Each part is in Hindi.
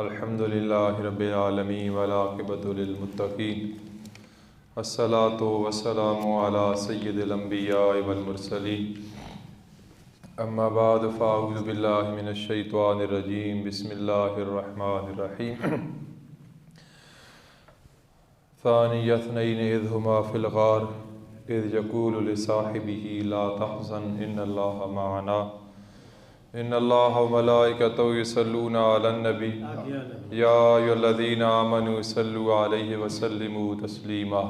अल्हम्दुलिल्लाहि रब्बिल आलमीन वल आक़िबतु लिल मुत्तक़ीन अस्सलातु वस्सलामु अला सय्यिदिल अंबिया वल मुरसलीन अम्मा बाद फ़अऊज़ु बिल्लाहि मिनश शैतानिर रजीम बिस्मिल्लाहिर रहमानिर रहीम सानिय इस्नैनि इज़ हुमा फ़िल ग़ार इज़ यक़ूलु लिसाहिबिही ला तहज़न इन्नल्लाहा मअना इन्नल्लाहा व मलाइकतहु युसल्लूना अलन नबी या अय्युहल्लज़ीना आमनू सल्लु अलैहि व सल्लिमू तस्लीमा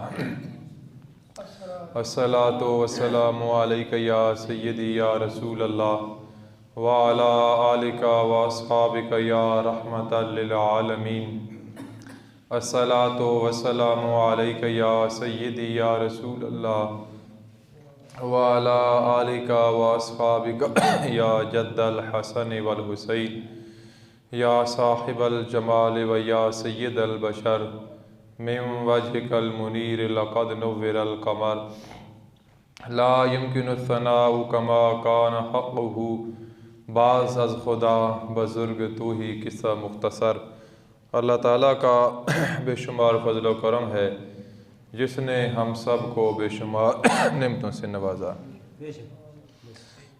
अस्सलातु वस्सलामु अलैका या सय्यदी या रसूलल्लाह व अला आलिका व अस्हाबिका या रहमतल लिल आलमीन अस्सलातु वस्सलामु अलैका या सय्यदी या रसूलल्लाह व अला आलिका व अस्हाबिका या जद्दल हसन वल हुसैन या साहिबल जमाल व या सय्यदल बशर मिन वजहिकल मुनीर लक़द नुव्विरल क़मर ला युमकिनु सनाउ कमा कान हक़्क़ुहु बाज़ अज़ खुदा बुज़ुर्ग तू ही किस्सा मुख्तसर। अल्लाह ताला का बेशुमार फ़ज़ल व करम है जिसने हम सब को बेशुमार नेमतों से नवाजा।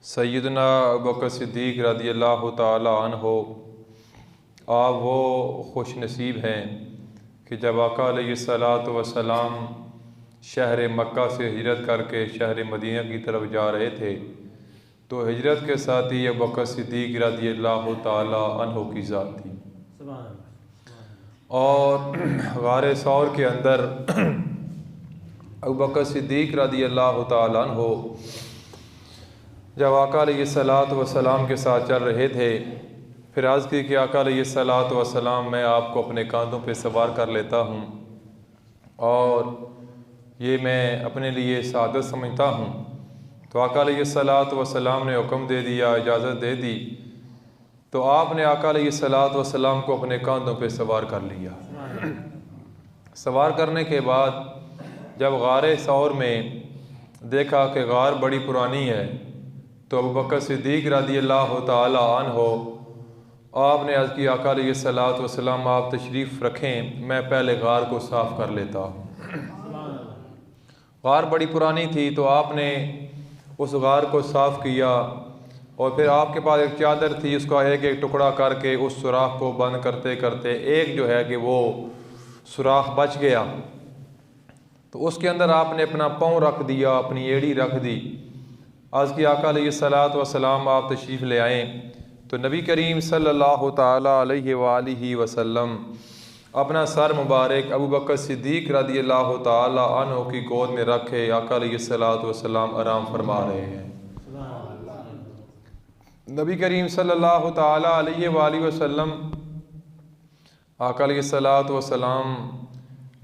सैयदना अबू बकर सिद्दीक़ रज़ियल्लाहु ताला अन्हो आप वो खुश नसीब हैं कि जब आका अलैहिस्सलातु वस्सलाम शहर मक्का से हिजरत करके शहर मदीना की तरफ जा रहे थे तो हिजरत के साथ ही अबू बकर सिद्दीक़ रज़ियल्लाहु ताला अन्हो की ज़ात थी और गारे सौर के अंदर अबू बकर सिद्दीक़ रज़ियल्लाहु ताला अन्हो जब आका अलैहिस्सलातु वस्सलाम के साथ चल रहे थे फिर अर्ज़ की कि आका अलैहिस्सलातु वस्सलाम मैं आपको अपने कांधों पे सवार कर लेता हूँ और ये मैं अपने लिए सादत समझता हूँ। तो आका अलैहिस्सलातु वस्सलाम ने हुक्म दे दिया, इजाज़त दे दी, तो आपने आका अलैहिस्सलातु वस्सलाम को अपने कांधों पे सवार कर लिया। सवार करने के बाद जब गारे सौर में देखा कि गार बड़ी पुरानी है तो अबू बकर सिद्दीक़ रज़ियल्लाहु ताला अन्हो आपने अर्ज़ की आका अलैहिस्सलातु वस्सलाम आप तशरीफ़ रखें, मैं पहले गार को साफ़ कर लेता हूँ। गार बड़ी पुरानी थी तो आपने उस गार को साफ़ किया और फिर आपके पास एक चादर थी, उसका एक एक टुकड़ा करके उस सुराख को बंद करते करते एक जो है कि वो सुराख बच गया तो उसके अंदर आपने अपना पाँव रख दिया, अपनी एड़ी रख दी। आज की आका अलैहिस्सलातु वस्सलाम आप तशरीफ़ ले आए तो नबी करीम सल्लल्लाहु ताला अलैहि वालिहि वसल्लम अपना सर मुबारक अबू बकर सिद्दीक़ रज़ियल्लाहु ताला अन्हु की गोद में रखे आका अलैहिस्सलातु वस्सलाम आराम फरमा रहे हैं। नबी करीम सल्लल्लाहु ताला अलैहि वालिहि वसल्लम आका अलैहिस्सलातु वस्सलाम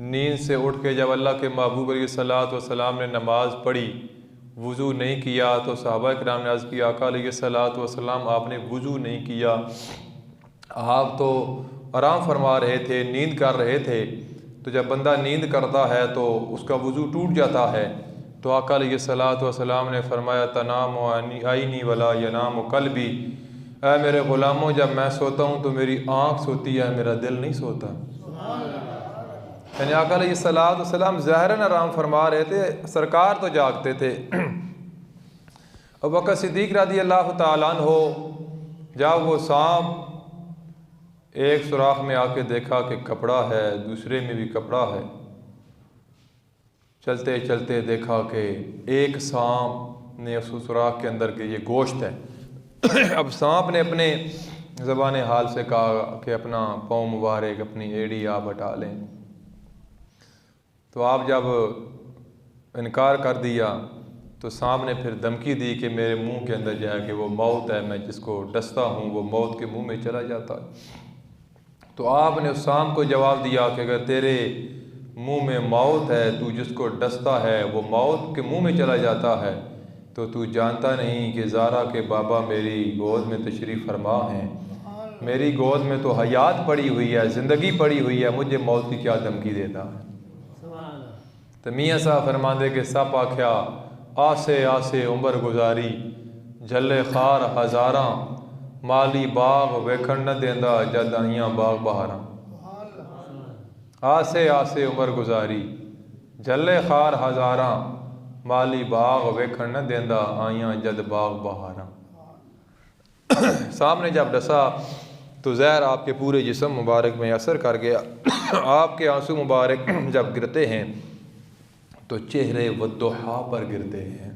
नींद से उठ के जब अल्लाह के महबूब अलैहिस्सलातु वस्सलाम ने नमाज़ पढ़ी, वुज़ू नहीं किया तो सहाबा किराम ने अर्ज़ किया आका अलैहिस्सलातु वस्सलाम आपने वुज़ू नहीं किया, आप तो आराम फरमा रहे थे, नींद कर रहे थे। तो जब बंदा नींद करता है तो उसका वुज़ू टूट जाता है। तो आका अलैहिस्सलातु वस्सलाम ने फरमाया तनामु आइनी वला यनामु क़ल्बी, ऐ मेरे ग़ुलामों जब मैं सोता हूँ तो मेरी आँख सोती है, मेरा दिल नहीं सोता। यानी आका अलैहिस्सलातु वस्सलाम ज़ाहिरन आराम फरमा रहे थे, सरकार तो जागते थे। अबू बकर सिद्दीक़ रज़ियल्लाहु ताला अन्हो जब वो सांप एक सुराख में आके देखा कि कपड़ा है, दूसरे में भी कपड़ा है, चलते चलते देखा कि एक सांप ने उस सुराख के अंदर के ये गोश्त है। अब सांप ने अपने ज़बान हाल से कहा कि अपना पाँव मुबारक अपनी एड़ी आप हटा लें। तो आप जब इनकार कर दिया तो सांप ने फिर धमकी दी कि मेरे मुंह के अंदर जो है कि वो मौत है, मैं जिसको डसता हूँ वो मौत के मुंह में चला जाता है। तो आपने उस सांप को जवाब दिया कि अगर तेरे मुंह में मौत है, तू जिसको डसता है वो मौत के मुंह में चला जाता है, तो तू जानता नहीं कि ज़ारा के बाबा मेरी गोद में तशरीफ़ फरमा हैं, मेरी गोद में तो हयात पड़ी हुई है, ज़िंदगी पड़ी हुई है, मुझे मौत की क्या धमकी देता है। तो मियाँ साहब फरमाते कि सब आख्या आसे आसे उम्र गुजारी झल्ले खार हज़ारा माली बाग वेखण न देंदा जद आइयां बाग बहारां। आसे आसे उमर गुजारी जले खार हजारां, माली बाग वेखण न देंदा आइयां जद बाग बहारां। सामने जब डसा तो जहर आपके पूरे जिस्म मुबारक में असर कर गया। आपके आंसू मुबारक जब गिरते हैं तो चेहरे वद्दुहा पर गिरते हैं।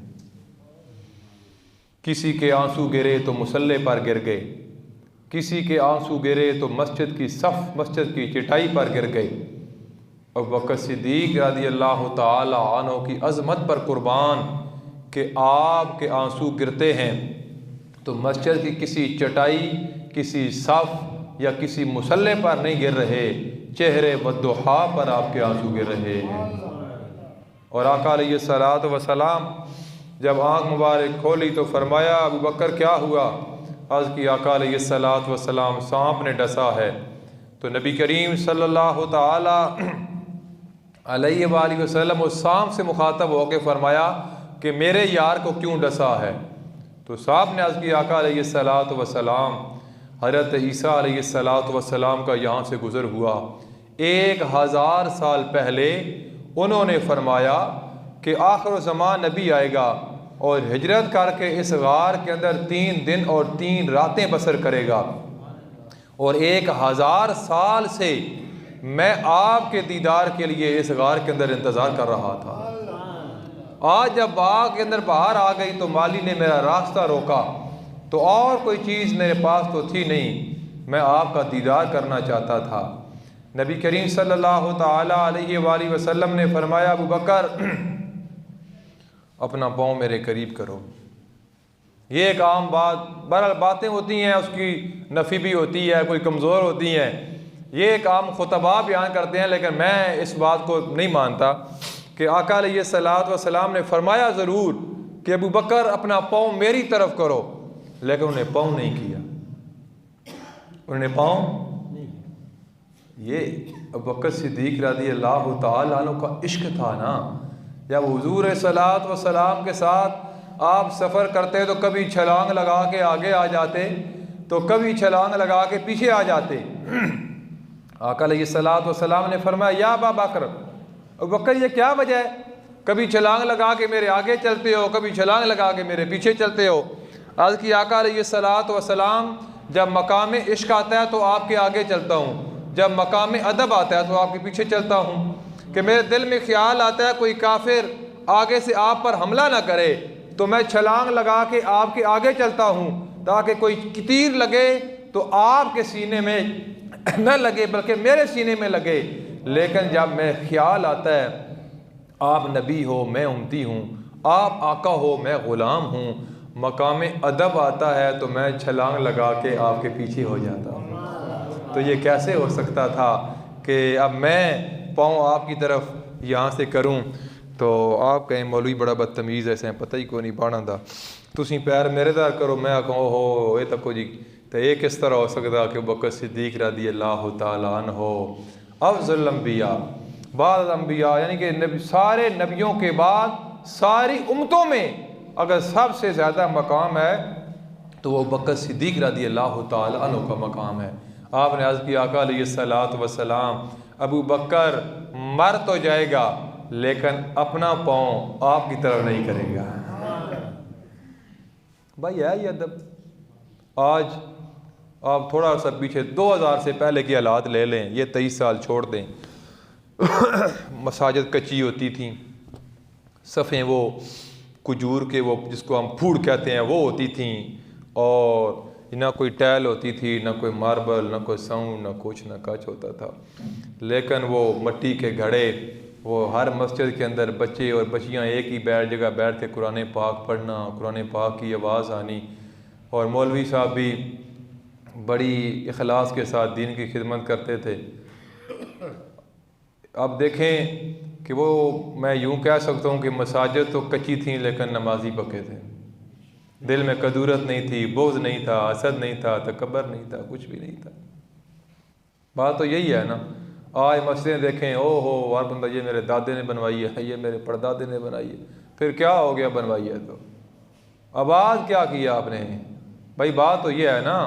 किसी के आंसू गिरे तो मुसल्ले पर गिर गए, किसी के आंसू गिरे तो मस्जिद की सफ़, मस्जिद की चटाई पर गिर गए। अबू बकर सिद्दीक़ रज़ियल्लाहु ताला अन्हु की अज़मत पर कुर्बान कि आपके आंसू गिरते हैं तो मस्जिद की किसी चटाई, किसी सफ़ या किसी मुसल्ले पर नहीं गिर रहे, चेहरे वद्दुहा पर आपके आंसू गिर रहे हैं। और आका अलैहिस्सलातु वस्सलाम जब आँख मुबारक खोली तो फरमाया, अबू बकर क्या हुआ? अर्ज़ की आका अलैहिस्सलातु वस्सलाम सांप ने डसा है। तो नबी करीम सल्लल्लाहु ताला अलैहि वसल्लम उस सांप से मुखातब होकर फरमाया कि मेरे यार को क्यों डसा है? तो सांप ने अर्ज़ की आका अलैहिस्सलातु वस्सलाम हज़रत ईसा अलैहिस्सलातु वस्सलाम का यहाँ से गुज़र हुआ 1000 साल पहले। उन्होंने फरमाया कि आखिर ज़मान नबी आएगा और हिजरत करके इस गार के अंदर 3 दिन और 3 रातें बसर करेगा, और 1000 साल से मैं आपके दीदार के लिए इस गार के अंदर इंतज़ार कर रहा था। आज जब बाग के अंदर बाहर आ गई तो माली ने मेरा रास्ता रोका, तो और कोई चीज़ मेरे पास तो थी नहीं, मैं आपका दीदार करना चाहता था। नबी करीम सल्लल्लाहु ताला अलैहि वसल्लम ने फरमाया, अबू बकर अपना पाँव मेरे करीब करो। ये एक आम बात, बहरहाल बातें होती हैं, उसकी नफ़ी भी होती है, कोई कमज़ोर होती हैं, ये एक आम खुतबा बयान करते हैं, लेकिन मैं इस बात को नहीं मानता कि आका अलैहिस्सलातु वस्सलाम ने फरमाया ज़रूर कि अबू बकर अपना पाँव मेरी तरफ करो, लेकिन उन्हें पाँव नहीं किया, उन्हें पाँव नहीं। ये अबू बकर सिद्दीक़ रज़ियल्लाहु ताला अन्हु का इश्क था ना। जब हुज़ूर सल्लल्लाहु अलैहि वसल्लम के साथ आप सफ़र करते तो कभी छलांग लगा के आगे आ जाते, तो कभी छलांग लगा के पीछे आ जाते। आका अलैहिस्सलातु वस्सलाम ने फरमाया, या अबा बकर, अबू बकर ये क्या वजह है? कभी छलांग लगा के मेरे आगे चलते हो, कभी छलांग लगा के मेरे पीछे चलते हो। आज की आका अलैहिस्सलातु वस्सलाम जब मकाम इश्क आता है तो आपके आगे चलता हूँ, जब मकाम अदब आता है तो आपके पीछे चलता हूँ। कि मेरे दिल में ख्याल आता है कोई काफिर आगे से आप पर हमला ना करे तो मैं छलांग लगा के आपके आगे चलता हूँ, ताकि कोई तीर लगे तो आपके सीने में न लगे बल्कि मेरे सीने में लगे। लेकिन जब मैं ख्याल आता है आप नबी हो, मैं उम्मती हूँ, आप आका हो, मैं ग़ुलाम हूँ, मकाम अदब आता है तो मैं छलांग लगा के आपके पीछे हो जाता हूँ। तो ये कैसे हो सकता था कि अब मैं पाँव आपकी तरफ यहाँ से करूँ तो आप कहें मौलवी बड़ा बदतमीज़ ऐसे पता ही कोई नहीं बाणा दा, तुसी पैर मेरे तरह करो, मैं कहूँ हो ये तको जी। तो ये किस तरह हो सकता कि बकर सिद्दीक़ रज़ियल्लाहु ताला अन्हु अफ़ज़ल अंबिया बाद अंबिया, यानी कि नबी, सारे नबियों के बाद सारी उम्मतों में अगर सबसे ज़्यादा मकाम है तो वो बकर सिद्दीक़ रज़ियल्लाहु ताला अन्हु का मकाम है। आपने अर्ज़ किया आका अलैहिस्सलातु वस्सलाम, अबू बकर मर तो जाएगा लेकिन अपना पाँव आपकी तरफ नहीं करेगा। भाई है ये अदब। आज आप थोड़ा सा पीछे 2000 से पहले की हालात ले लें, ये 23 साल छोड़ दें, मसाजिद कच्ची होती थी, सफ़ें वो खजूर के वो जिसको हम फूड़ कहते हैं वो होती थी, और ना कोई टैल होती थी, ना कोई मार्बल, ना कोई साउंड, ना कुछ ना कच होता था। लेकिन वो मिट्टी के घड़े, वो हर मस्जिद के अंदर बच्चे और बच्चियाँ एक ही जगह बैठ के कुरान पाक पढ़ना, कुरान पाक की आवाज़ आनी, और मौलवी साहब भी बड़ी इखलास के साथ दीन की खिदमत करते थे। अब देखें कि वो, मैं यूँ कह सकता हूँ कि मसाजिद तो कच्ची थी लेकिन नमाजी पक्के थे, दिल में कदूरत नहीं थी, बोझ नहीं था, असद नहीं था, तकब्बर नहीं था, कुछ भी नहीं था। बात तो यही है ना। आज मस्जिदें देखें, ओ हो वार बंदा ये मेरे दादे ने बनवाई है, ये मेरे परदादे ने बनाई है, फिर क्या हो गया बनवाई है तो आबाद क्या किया आपने? भाई बात तो ये है ना,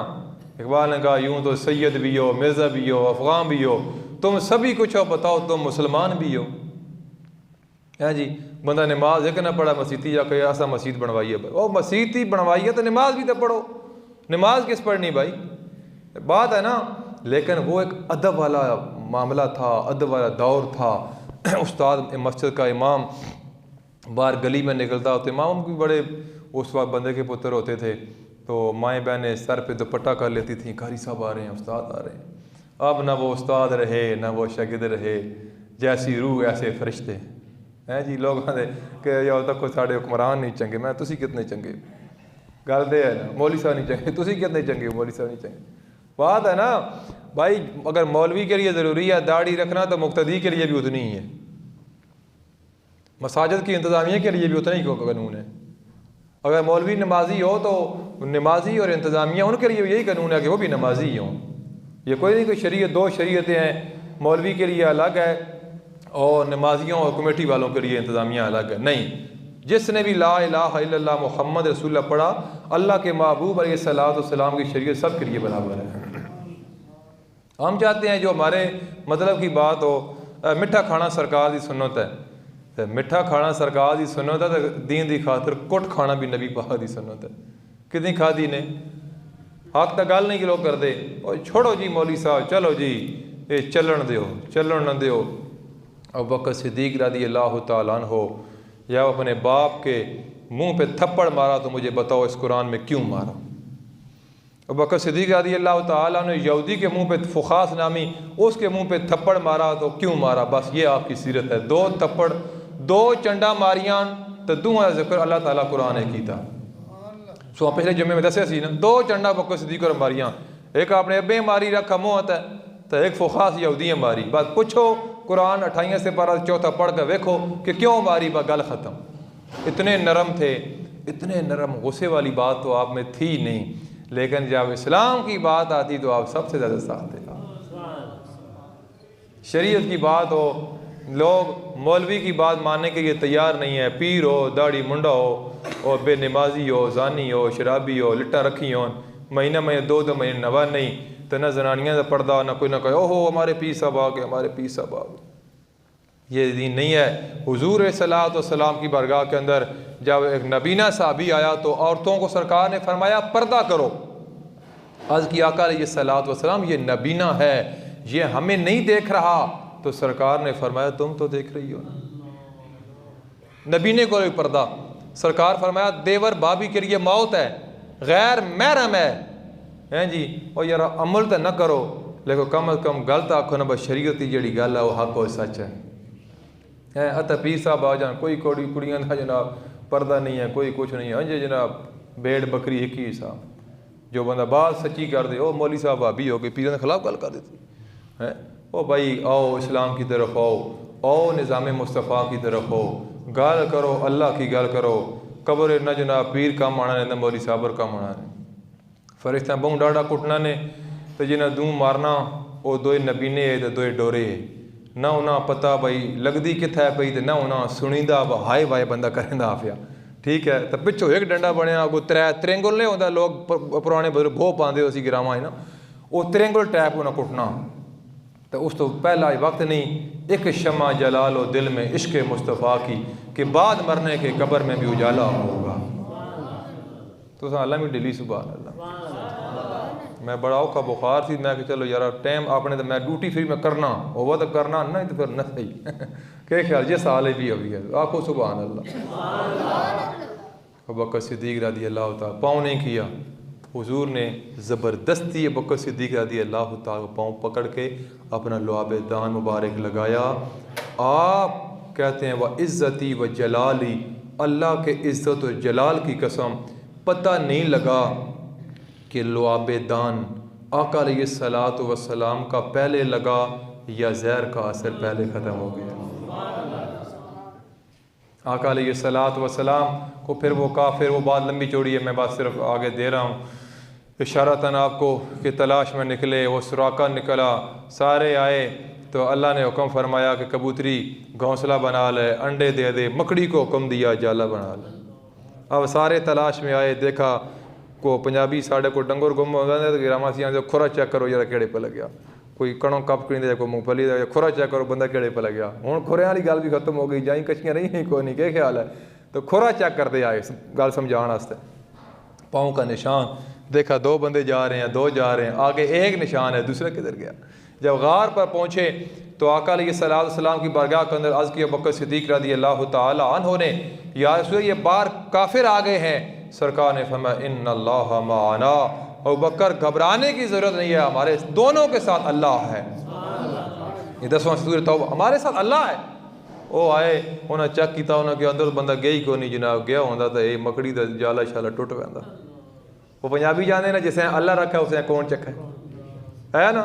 इकबाल ने कहा यूँ तो सैयद भी हो, मिर्ज़ा भी हो, अफ़गान भी हो, तुम सभी कुछ हो, बताओ तुम मुसलमान भी हो। है जी, बंदा नमाज एक ना पढ़ा मसीती जाकर ऐसा मसीत बनवाई है, ओ मसीती बनवाई है तो नमाज भी तो पढ़ो, नमाज किस पढ़नी भाई, बात है ना। लेकिन वो एक अदब वाला मामला था, अदब वाला दौर था। उस्ताद मस्जिद का इमाम बाहर गली में निकलता, तो इमाम भी बड़े उस वक्त बंदे के पुत्र होते थे, तो माएँ बहनें सर पे दुपट्टा कर लेती थी, कारी साहब आ रहे हैं, उस्ताद आ रहे हैं। अब ना वो उस्ताद रहे ना वो शागिर्द रहे, जैसी रूह ऐसे फरिश्ते हैं जी। लोग आते कि या तक साढ़े हुक्मरान नहीं चंगे, मैं तुसी कितने चंगे, गल तो है ना, मौलवी साहब नहीं चंगे, तुसी कितने चंगे, मौलवी साहब नहीं चंगे। बात है ना भाई, अगर मौलवी के लिए ज़रूरी है दाढ़ी रखना तो मुक्तदी के लिए भी उतनी ही है, मसाजिद की इंतज़ामिया के लिए भी उतना ही कानून है। अगर मौलवी नमाजी हो तो नमाजी और इंतज़ामिया उनके लिए यही कानून है कि वो भी नमाजी हों। ये कोई नहीं, कोई शरीयत, दो शरीयतें हैं, मौलवी के लिए अलग है और नमाजियों और कमेटी वालों के लिए इंतज़ामिया अलग है। नहीं, जिसने भी ला इलाहा इल्लल्लाह मुहम्मद रसूलुल्लाह पढ़ा, अल्लाह के महबूब अलैहिस्सलातु वस्सलाम की शरीयत सब के लिए बराबर है। हम चाहते हैं जो हमारे मतलब की बात हो, मिठा खाना सरकार की सुन्नत है, तो मिठा खाना सरकार की सुन्नत है, तो दीन की खातर कुट खाना भी नबी पाक की सुन्नत है। कितनी खादी ने, हक तो गल नहीं लोग करते, और छोड़ो जी मौलवी साहब, चलो जी ये चलन दो, चलन न दो। अब बकर सिद्दीक रज़ी अल्लाह तआला अन्हु, या अपने बाप के मुंह पे थप्पड़ मारा तो मुझे बताओ इस कुरान में क्यों मारा। अब बकर सिद्दीक रज़ी अल्लाह तआला ने यहूदी के मुंह पे फुखास नामी उसके मुंह पे थप्पड़ मारा तो क्यों मारा, बस ये आपकी सीरत है। दो थप्पड़ दो चंडा मारियां तो दुआ जिक्र अल्लाह ताला कुरान है कीता। सो पिछले जुम्मे में दसिया सी ना, दो चंडा बकर सिद्दीक और मारियां, एक अपने अब्बे मारी रखा मुँह है तो एक फुखास यहूदियाँ मारी। बात पूछो कुरान 28 से 12 चौथा पढ़ कर देखो कि क्यों मारी, बा गल ख़त्म। इतने नरम थे, इतने नरम, गुस्से वाली बात तो आप में थी नहीं, लेकिन जब इस्लाम की बात आती तो आप सबसे ज़्यादा साथ थे। शरीयत की बात हो, लोग मौलवी की बात मानने के लिए तैयार नहीं है। पीर हो, दाढ़ी मुंडा हो और बेनमाजी हो, जानी हो, शराबी हो, लिट्टा रखी हो, महीना में दो महीने नवा नहीं, तो न जनानियाँ का पर्दा, ना कोई ना कहे ओहो हमारे पीर साहब आ गए, हमारे पीर साहब आ गए। ये दीन नहीं है। हुजूर सल्लल्लाहु अलैहि वसल्लम की बारगाह के अंदर जब एक नबीना साहबी आया तो औरतों को सरकार ने फरमाया पर्दा करो। आज की आका सल्लल्लाहु अलैहि वसल्लम ये नबीना है, ये हमें नहीं देख रहा, तो सरकार ने फरमाया तुम तो देख रही हो ना। नबीने को पर्दा, सरकार फरमाया देवर भाभी के लिए मौत है, गैर महरम है जी, और यार अमल तो न करो, लेकिन कम अज कम गल तो आखो ना, बस शरीयत की जी गल है वो हक और सच है। अत पीर साहब आ जान, कोई कोड़ी कुड़ियाँ का जनाब पर्दा नहीं है, कोई कुछ नहीं है, अंजे जनाब भेड़ बकरी एक ही हिसाब। जो बंदा बात सच्ची कर दे, ओ मौली साहब भाभी हो गई, पीर के खिलाफ गल कर देती है। ओ भाई आओ इस्लाम की तरफ आओ निज़ाम मुस्तफ़ा की तरफ हो, गल करो अल्लाह की गल करो। कबर न जनाब पीर कम आना ने, मौली साहब कम आना ने, फरिश्ता बहु डाढ़ा कुटना ने, तो जिन्हें दूँ मारना वो दो नबीने है तो दो डोरे है। ना उन्हें पता भाई लगती कित्थे पई, तो ना उन्हें सुनीदा हाय वाय बंदा करेंदा आफिया, ठीक है। तो पिछों एक डंडा बनया, अगो त्रिंगुल नहीं होता, लोग पुराने बजुर्ग भो पाते उसी ग्रामां ना, वो त्रिंगुल टैप उन्हें कुटना। तो उस तो पहला वक्त नहीं, एक शमा जलालो दिल में इश्क मुस्तफ़ा की, कि बाद मरने के कब्र में भी उजाला होगा। तो अल्लाह में डिली सुभान अल्लाह। मैं बड़ा औखा बुखार थी, मैं कि चलो यार टाइम आपने तो मैं ड्यूटी फ्री में करना होगा तो करना नहीं तो फिर न सही क्या ख्याल जिस साल भी अभी है, आखो सुभान अल्लाह। बकर सिद्दीक रज़ी अल्लाह तआला पाँव नहीं किया, हुजूर ने ज़बरदस्ती बकर सिद्दीक रज़ी अल्लाह तआला पाँव पकड़ के अपना लुआब दान मुबारक लगाया। आप कहते हैं वह इज़्ज़ती व जलाली, अल्लाह के इज़्ज़त और जलाल की कसम, पता नहीं लगा कि लुआब दान आका अलैहिस्सलातु वस्सलाम का पहले लगा या ज़हर का असर पहले ख़त्म हो गया। आका अलैहिस्सलातु वस्सलाम को फिर वो काफिर, वो बात लंबी चौड़ी है, मैं बात सिर्फ आगे दे रहा हूँ इशारतन आपको, कि तलाश में निकले, वो सुराका निकला, सारे आए तो अल्लाह ने हुक्म फरमाया कि कबूतरी घोंसला बना ले, अंडे दे दे, मकड़ी को हुक्म दिया जाला बना ले। अब सारे तलाश में आए, देखा को पंजाबी साढ़े को डंगोर गुम होता है तो गिरामा सी खुरा चेक करो जरा केड़े पे लग्या, कोई कणों कप कहीं कोई मूंगफली का खुरा चेक करो बंदा केड़े पे लग्या। हुण खुरे वाली गल भी खत्म हो गई, जाई कच्चियां रही कोई नहीं, क्या ख्याल है। तो खुरा चेक करते आए गल समझाने वास्ते। पाँव का निशान देखा, 2 बंदे जा रहे हैं, 2 जा रहे हैं, आगे एक निशान है, दूसरा किधर गया। जब गार पर पहुँचे तो आका अलैहिस्सलाम की बारगाह के अंदर अर्ज़ किया बकर सिद्दीक़ रज़ियल्लाहु ताला अन्हु ने, या रसूल ये बाहर काफिर आ गए हैं। सरकार ने फरमाया इन्नल्लाह माअना, और बकर घबराने की ज़रूरत नहीं है, हमारे दोनों के साथ अल्लाह है। ये 10वां सूरह तौबा, हमारे साथ अल्लाह है। वो आए उन्हें चेक किया, उन्होंने अंदर बंदा गया ही कोई नहीं, जनाब गया होंदा तो ये मकड़ी का जाला शाला टुट पैंदा। वो पंजाबी जाने ना जिसे अल्लाह रखा उसे कौन चक्का है ना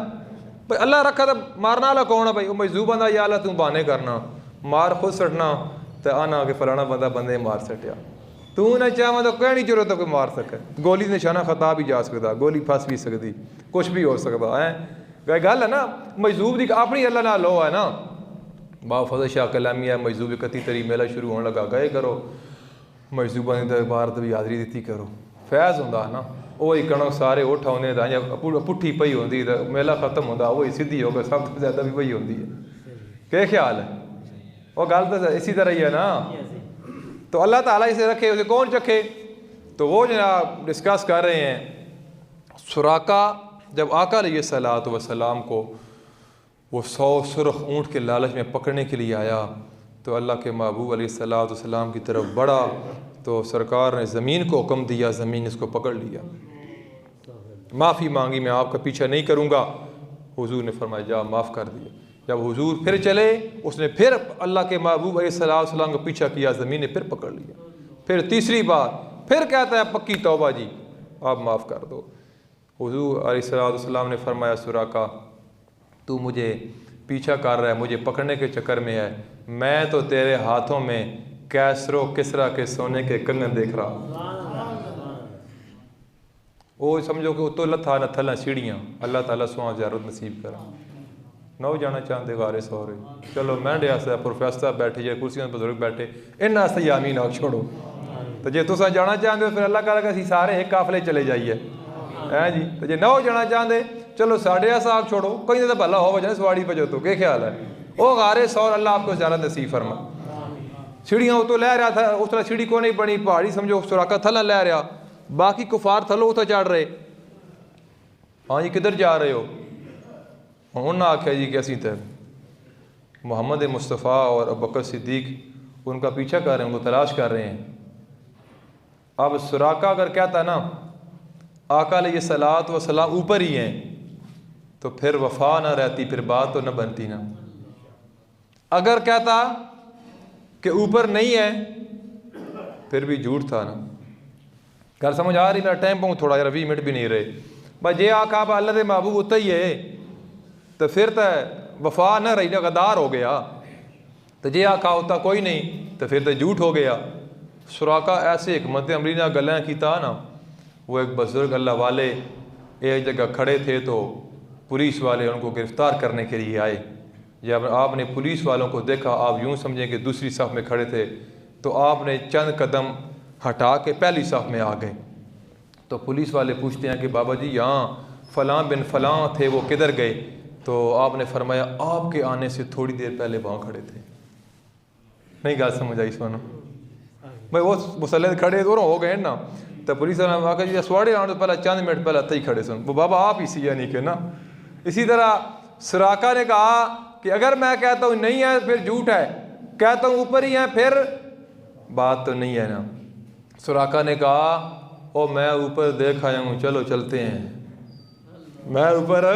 भाई, अल्लाह रखा तो मारना वाला कौन है भाई। वो मजदूर बंदा या अल्लाह तू बहाने करना, मार खुद सटना तो आना के फलाना बंदा बंदे मार सटिया, तू ना चाह तो कोई नहीं जरूरत कोई मार सके। गोली निशाना खता भी जा सकता, गोली फस भी सकती, कुछ भी हो सकता है। गल है ना मजदूर की अपनी अल्लाह ना लो है ना। बाबा फजल शाह कलामी है, मजदूर 31 तरीक मेला शुरू होने लगा, गए करो मजदूबा की दरबार भी हाज़री दी करो, फैज़ होंदा ना। वही कणक सारे उठ आने पुट्ठी पई होंदी तो मेला खत्म होंदा, वही सीधी होकर सब तो ज़्यादा भी पई होंदी है। क्या ख्याल है, वो गल तो इसी तरह ही है ना। तो अल्लाह ताला इसे रखे, उसे कौन चखे। तो वो जनाब डिस्कस कर रहे हैं। सुराका जब आका अलैहिस्सलातु वस्सलाम को वो 100 सुर्ख ऊँट के लालच में पकड़ने के लिए आया तो अल्लाह के महबूब अलैहिस्सलातु वस्सलाम की तरफ बढ़ा तो सरकार ने ज़मीन को हुक्म दिया, ज़मीन इसको पकड़ लिया। माफ़ी मांगी, मैं आपका पीछा नहीं करूँगा। हुजूर ने फरमाया जा माफ़ कर दिया। जब हुजूर फिर चले, उसने फिर अल्लाह के महबूब अलैहिस्सलातु वस्सलाम का पीछा किया, ज़मीन ने फिर पकड़ लिया। फिर तीसरी बार फिर कहता है पक्की तौबा जी आप माफ़ कर दो। हुजूर अलैहिस्सलातु वस्सलाम ने फरमाया सुराका तू मुझे पीछा कर रहा है, मुझे पकड़ने के चक्कर में है, मैं तो तेरे हाथों में कैसरो किसरा के सोने के कंगन देख रहा। वो समझो कि उतो लथा न थला सीढ़ियाँ, अल्लाह ताला सुहा ज़ियारत नसीब करा। नौ जाना चाहते गारे सौरे, चलो मैं डिया प्रोफैसर बैठे या कुर्सियां बुजुर्ग बैठे, इन्ना सही आमीन आख छोड़ो। तो जे तुसा जाना चाहते हो फिर अल्लाह करेगा असीं सारे एक काफले चले जाइए है जी। तो जे नौ जाना चाहते चलो साढ़े साग छोड़ो, कहीं तो भला हो वजह सवाड़ी बजो तो क्या ख्याल है। वो गारे सौर अल्लाह आपको ज़ियारत नसीब फरमा। सीढ़ियाँ उतो लै रहा था, उस तरह सीढ़ी को नहीं बनी, पहाड़ी समझो सुराका थला लै रहा, बाकी कुफार थलो उतो चढ़ रहे। हाँ जी किधर जा रहे हो। उन्होंने आख्या जी कि असी तो मोहम्मद मुस्तफ़ा और अबू बकर सिद्दीक़ उनका पीछा कर रहे हैं, उनको तलाश कर रहे हैं। अब सुराका अगर कहता ना आका अलैहिस्सलातु वस्सलाम ऊपर ही हैं तो फिर वफा ना रहती, फिर बात तो न बनती ना। अगर कहता कि ऊपर नहीं है फिर भी झूठ था ना। गल समझ आ रही, मेरा टाइम पाऊँ थोड़ा यार 20 मिनट भी नहीं रहे। बस जे आका अल्लाह के महबूब उत्ते ही है तो फिर तो वफा न रही ना, गद्दार हो गया। तो जे आका होता कोई नहीं तो फिर तो झूठ हो गया। सुराका ऐसे हिकमत अमली ना गल्लां कीता ना। वो एक बुजुर्ग अल्लाह वाले एक जगह खड़े थे तो पुलिस वाले उनको गिरफ़्तार करने के लिए आए। जब आपने पुलिस वालों को देखा, आप यूँ समझें कि दूसरी सफ़ में खड़े थे, तो आपने चंद कदम हटा के पहली सफ़ में आ गए। तो पुलिस वाले पूछते हैं कि बाबा जी यहाँ फ़लाँ बिन फ़लाँ थे, वो किधर गए। तो आपने फरमाया आपके आने से थोड़ी देर पहले वहाँ खड़े थे। नहीं गल समझ आई सुनो भाई, वो मुसल्ले खड़े तो हो गए ना। तो पुलिस वाले आकर जी सवाड़े आने तो पहले चंद मिनट पहले तई खड़े सुन, वो बाबा आप इसी यानी कि ना। इसी तरह सुराका ने कहा कि अगर मैं कहता हूँ नहीं है फिर झूठ है, कहता हूँ ऊपर ही है फिर बात तो नहीं है ना। सुराका ने कहा ओ मैं ऊपर देख आया हूँ, चलो चलते हैं। मैं ऊपर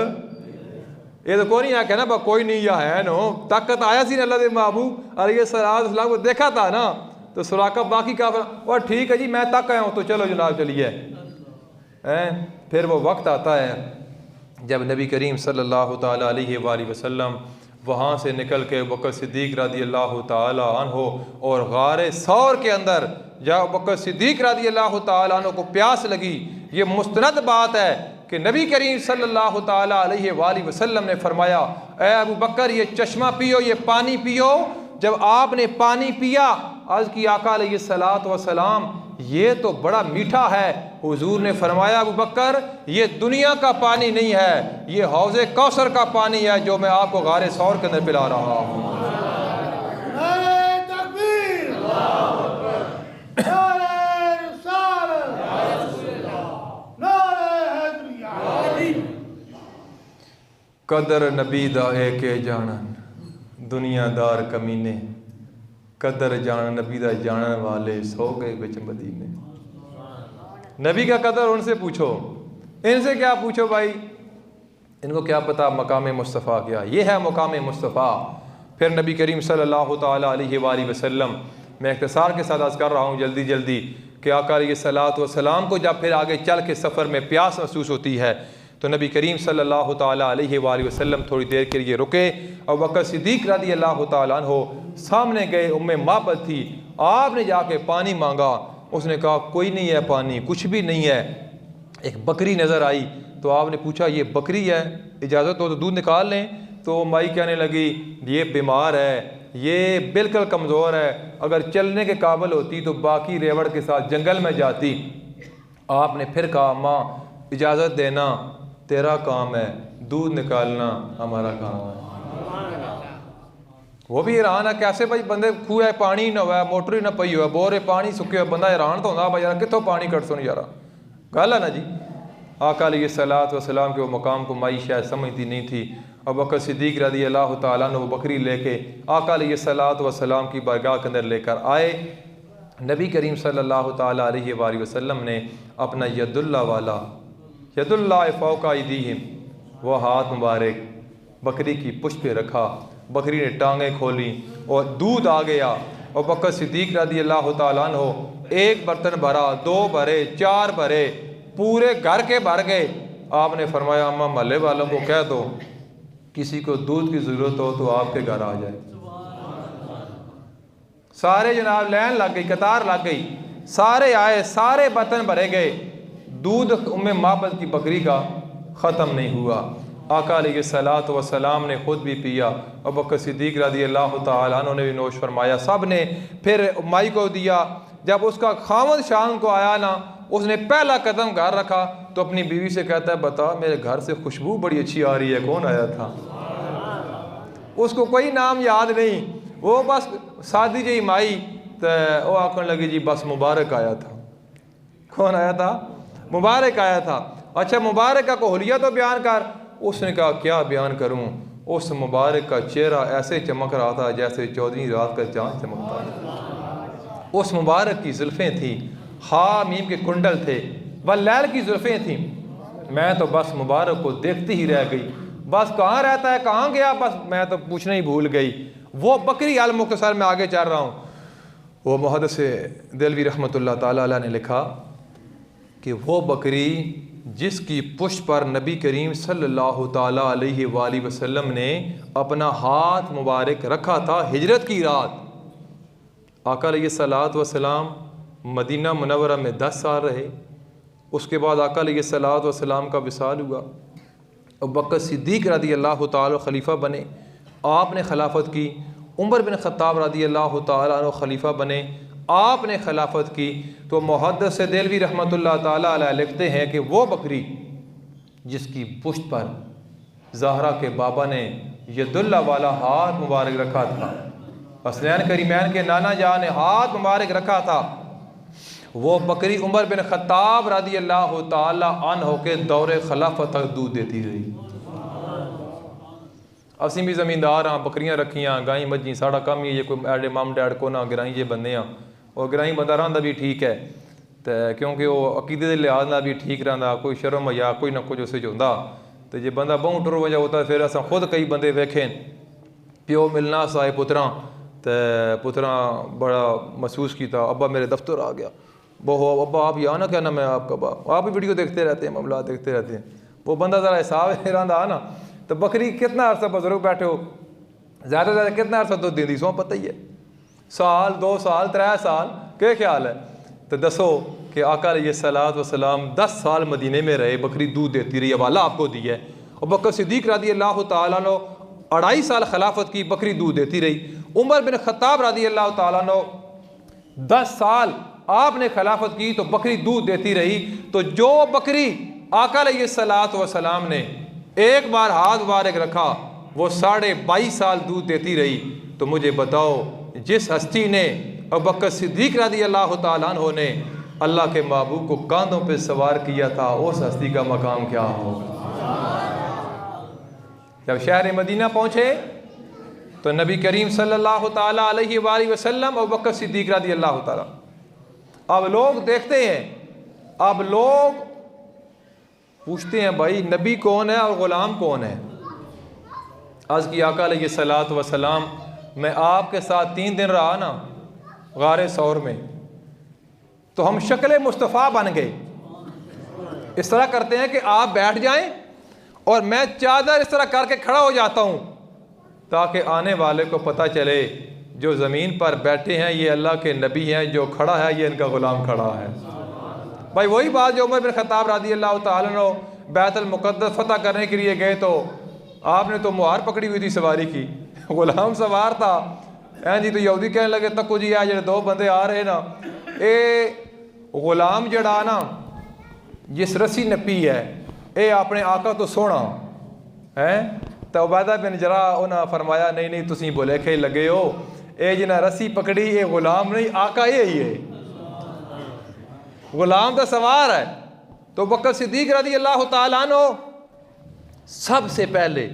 ये तो कोई नहीं आया ना, कोई नहीं या है नो ताकत आया सी अल्लाह के महबूब अलैहिस्सलाम को देखा था ना। तो सुराका बाकी का और ठीक है जी मैं तक आया हूँ तो चलो जनाब चलिए। फिर वो वक्त आता है जब नबी करीम सल्लल्लाहु ताला अलैहि वसल्लम वहाँ से निकल के बकर सिद्दीक़ रज़ियल्लाहु ताला अन्हु और गारे सौर के अंदर जब बकर सिद्दीक़ रज़ियल्लाहु ताला अन्हु को प्यास लगी। ये मुस्तनद बात है कि नबी करीम सल्लल्लाहु ताला अलैहि वसल्लम ने फरमाया ए अबू बकर ये चश्मा पियो, ये पानी पियो। जब आपने पानी पिया अर्ज़ की आका अलैहिस्सलातु वस्सलाम ये तो बड़ा मीठा है। हुजूर ने फरमाया अबू बकर ये दुनिया का पानी नहीं है, ये हौज़े कौसर का पानी है जो मैं आपको गारे सौर के अंदर पिला रहा हूँ। कदर नबी दा के जानन दुनियादार कमीने, कदर जान नबी दा जानन वाले सो गए बिच मदीने। नबी का कदर उनसे पूछो, इनसे क्या पूछो भाई, इनको क्या पता मकाम मुस्तफ़ा क्या, ये है मकाम मुस्तफ़ा। फिर नबी करीम सल्लल्लाहु ताला अलैहि वसल्लम, मैं इख्तिसार के साथ अर्ज़ कर रहा हूँ जल्दी जल्दी, कि आका अलैहिस्सलातु वस्सलाम को जब फिर आगे चल के सफ़र में प्यास महसूस होती है तो नबी करीम सल्लल्लाहु ताला अलैहि वसल्लम थोड़ी देर के लिए रुके और बकर सिद्दीक़ रज़ी अल्लाह ताला अन्हो सामने गए। उम्मे माबद थी, आपने जाके पानी मांगा, उसने कहा कोई नहीं है पानी, कुछ भी नहीं है। एक बकरी नज़र आई तो आपने पूछा ये बकरी है, इजाज़त हो तो दूध निकाल लें। तो माई कहने लगी ये बीमार है, ये बिल्कुल कमज़ोर है, अगर चलने के काबिल होती तो बाकी रेवड़ के साथ जंगल में जाती। आपने फिर कहा माँ इजाज़त देना तेरा काम है, दूध निकालना हमारा काम है। वो भी हैरान है, कैसे भाई बंदे खूह पानी ना हुआ, मोटर ही ना पई हुआ, बोरे पानी सुखे हुआ, बंदा हैरान तो होंदा भाई यार कितों पानी कट सुन यार, गल है ना जी। आका अलैहिस्सलातु वस्सलाम के वो मकाम को माई शायद समझती नहीं थी। अब बकर सिद्दीक़ रज़ी अल्लाह ताला अन्हु वो बकरी लेके आका अलैहिस्सलातु वस्सलाम की बारगाह के अंदर लेकर आए। नबी करीम सल्लल्लाहु ताला अलैहि वसल्लम ने अपना यदुल्ला वाला, यदुल्ला फ़ौक़ अयदीहिम, वो हाथ मुबारक बकरी की पुष्ट पे रखा, बकरी ने टांगें खोली और दूध आ गया। और बकर सिद्दीक़ रज़ी अल्लाह ताला अन्हु एक बर्तन भरा, दो भरे, चार भरे, पूरे घर के भर गए। आपने फरमाया अम्मा महल्ले वालों को कह दो किसी को दूध की ज़रूरत हो तो आपके घर आ जाए। सारे जनाब लाइन लग गई, कतार लग गई, सारे आए, सारे बर्तन भरे गए, दूध उम्मे माबद की बकरी का ख़त्म नहीं हुआ। आका अलैहिस्सलातु वस्सलाम ने खुद भी पिया और बकर सिद्दीक़ रज़ी अल्लाह ताला अन्हु ने भी नोश फरमाया, सब ने फिर माई को दिया। जब उसका खामद शाम को आया ना, उसने पहला कदम घर रखा तो अपनी बीवी से कहता है बता मेरे घर से खुशबू बड़ी अच्छी आ रही है, कौन आया था। उसको कोई नाम याद नहीं, वो बस सादी जी माई तो वो आखने लगी जी बस मुबारक आया था। कौन आया था? मुबारक आया था। अच्छा मुबारक का कोहलिया तो बयान कर। उसने कहा क्या बयान करूं। उस मुबारक का चेहरा ऐसे चमक रहा था जैसे 14वीं रात का चाँद चमकता है। उस मुबारक की जुल्फ़ें थी, हा मीम के कुंडल थे, वह लैल की जुल्फ़ें थी। मैं तो बस मुबारक को देखती ही रह गई, बस कहाँ रहता है, कहाँ गया, बस मैं तो पूछना ही भूल गई। वो बकरी अल मुख्तसर में आगे चल रहा हूँ। वो मुहद्दिस देलवी रहमतुल्लाह ताला अलैह ने लिखा कि वो बकरी जिसकी पुष्ट पर नबी करीम सल्लल्लाहु ताला अलैहि वसल्लम ने अपना हाथ मुबारक रखा था हिजरत की रात। आका अलैहिस्सलातु वस्सलाम मदीना मुनव्वरा में 10 साल रहे। उसके बाद आका अलैहिस्सलातु वस्सलाम का विसाल हुआ और बकर सिद्दीक़ रज़ी अल्लाह ताला खलीफा बने, आपने खिलाफत की। उमर बिन ख़त्ताब रज़ी अल्लाह ताला अन्हु खलीफा बने, आपने खिलाफत की। तो मुहद्दिस देलवी रहमतुल्लाह ताला अलैह लिखते हैं कि वो बकरी जिसकी पुष्ट पर ज़हरा के बाबा ने यदुल्ला वाला हाथ मुबारक रखा था, हसनैन करीमैन के नाना जान ने हाथ मुबारक रखा था, वो बकरी उमर बिन ख़त्ताब रज़ी अल्लाह ताला अन्हु के दौरे खिलाफत तक दूध देती रही। असी भी ज़मींदार हाँ, बकरियां रखियाँ, गाई मज्जी, साड़ा कम ही ये कोई एडे मम डैड को ना ग्राई जे बंदे हाँ। और ग्राई बंदा रहा भी ठीक है तो क्योंकि वो अकीदे के लिहाज ना भी ठीक रहा, कोई शर्म या कोई ना कुछ उस होंदा। तो जे बंदा बहु टुर वजह होता फिर अस खुद कई बंदे वेखे प्यो मिलना साए पुत्रा, तो पुत्रा बड़ा महसूस किया, अब्बा मेरे दफ्तर आ गया, बहु अब्बा आप यहाँ ना कहना मैं आपका बाप, आप ही वीडियो देखते रहते हैं, मामला देखते रहते हैं। वो बंदा ज़रा हिसाब रहा ना। तो बकरी कितना अर्सा बुजुर्ग बैठे हो, ज़्यादा से ज़्यादा कितना अर्सा दूध दी सो पता ही है, साल 2 साल 3 साल, क्या ख्याल है। तो दसो कि आका अलैहिस्सलातु वस्सलाम 10 साल मदीने में रहे, बकरी दूध देती रही, हवाला आपको दी है। और बकर सिद्दीक़ रज़ी अल्लाह ताला अन्हु 2.5 साल खिलाफत की, बकरी दूध देती रही। उमर बिन ख़त्ताब रज़ी अल्लाह ताला अन्हु 10 साल आपने खिलाफत की तो बकरी दूध देती रही। तो जो बकरी आका अलैहिस्सलातु वस्सलाम ने एक बार हाथ मुबारक रखा वो 22.5 साल दूध देती रही। तो मुझे बताओ, जिस हस्ती ने अबू बकर सिद्दीक रज़ी अल्लाह तआला अन्हु ने अल्लाह के महबूब को कांधों पे सवार किया था, उस हस्ती का मकाम क्या होगा। जब शहर मदीना पहुँचे तो नबी करीम सल्लल्लाहु ताला अलैहि वसल्लम अबू बकर सिद्दीक रज़ी अल्लाह ताला, अब लोग देखते हैं, अब लोग पूछते हैं भाई नबी कौन है और ग़ुलाम कौन है। आज की आका अलैहिस्सलातु वस्सलाम, मैं आपके साथ 3 दिन रहा ना गारे सौर में, तो हम शक्ल मुस्तफ़ा बन गए। इस तरह करते हैं कि आप बैठ जाएं और मैं चादर इस तरह करके खड़ा हो जाता हूँ ताकि आने वाले को पता चले जो ज़मीन पर बैठे हैं ये अल्लाह के नबी हैं, जो खड़ा है ये इनका ग़ुलाम खड़ा है। भाई वही बात जो उमर बिन खत्ताब रज़ी अल्लाह तआला अन्हु बैतुल मुक़द्दस फतह करने के लिए गए तो आपने तो मुहार पकड़ी हुई थी सवारी की, ग़ुलाम सवार था। जी तो यहूदी कहने लगे तको जी आ जो 2 बंदे आ रहे ना, ये ग़ुलाम जड़ा ना जिस रस्सी नपी है ये अपने आका तो सोना है। तो उबैदा बिन जराह उन्हें फरमाया नहीं नहीं तुसी भुलेखे लगे हो, ये जिन्हें रस्सी पकड़ी ये ग़ुलाम नहीं आका ये ही है, ग़ुलाम तो सवार है। तो बकर सिद्दीक रज़ी अल्लाह तआला अन्हु सबसे पहले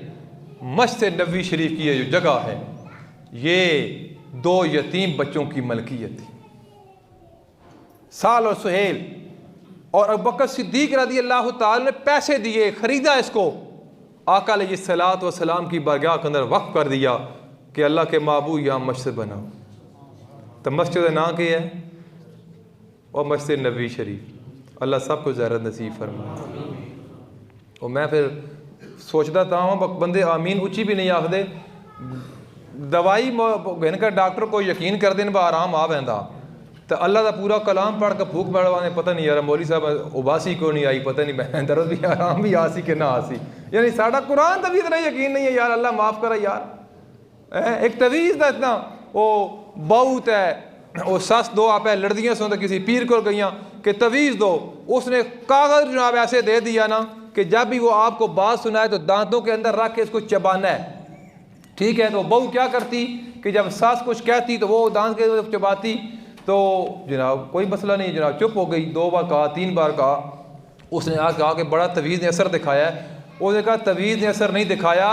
मस्जिद नबवी शरीफ की ये जो जगह है ये 2 यतीम बच्चों की मलकियत थी, साल और सुहेल। और अबू बकर सिद्दीक रज़ी अल्लाह तआला ने पैसे दिए, ख़रीदा इसको, आका अलैहिस्सलातु वस्सलाम की बारगाह के अंदर वक्फ कर दिया कि अल्लाह के महबूब यहाँ मस्जिद बनाओ। तो मस्जिद ना की है और मस्जिद नबवी शरीफ। अल्लाह सबको ज़ियारत नसीब फरमाए। और मैं फिर सोचता था बंदे आमीन उची भी नहीं आखते, दवाई इनका डॉक्टर को यकीन कर देन बा आराम आ पैंदा, तो अल्लाह का पूरा कलाम पढ़ के फूक पड़वाने पता नहीं यार मौली साहब उबासी क्यों नहीं आई, पता नहीं मैं दर्द भी आराम भी आसी कि ना आसी। यानी साढ़ा कुरान तभी इतना यकीन नहीं है यार, अल्लाह माफ़ करा यार। एक तवीज़ का इतना वो बहुत है, वो सस 2 आप लड़दियाँ सुन तो किसी पीर को गई कि तवीज़ दो, उसने कागज़ जनाब ऐसे दे दिया ना कि जब भी वो आपको बात सुनाए तो दांतों के अंदर रख के इसको चबाना है। ठीक है, तो बहू क्या करती कि जब सास कुछ कहती तो वो दांत के चबाती, तो जनाब कोई मसला नहीं, जनाब चुप हो गई। 2 बार कहा, 3 बार कहा, उसने आज कहा कि बड़ा तवीज़ ने असर दिखाया है। उसने कहा तवीज़ ने असर नहीं दिखाया,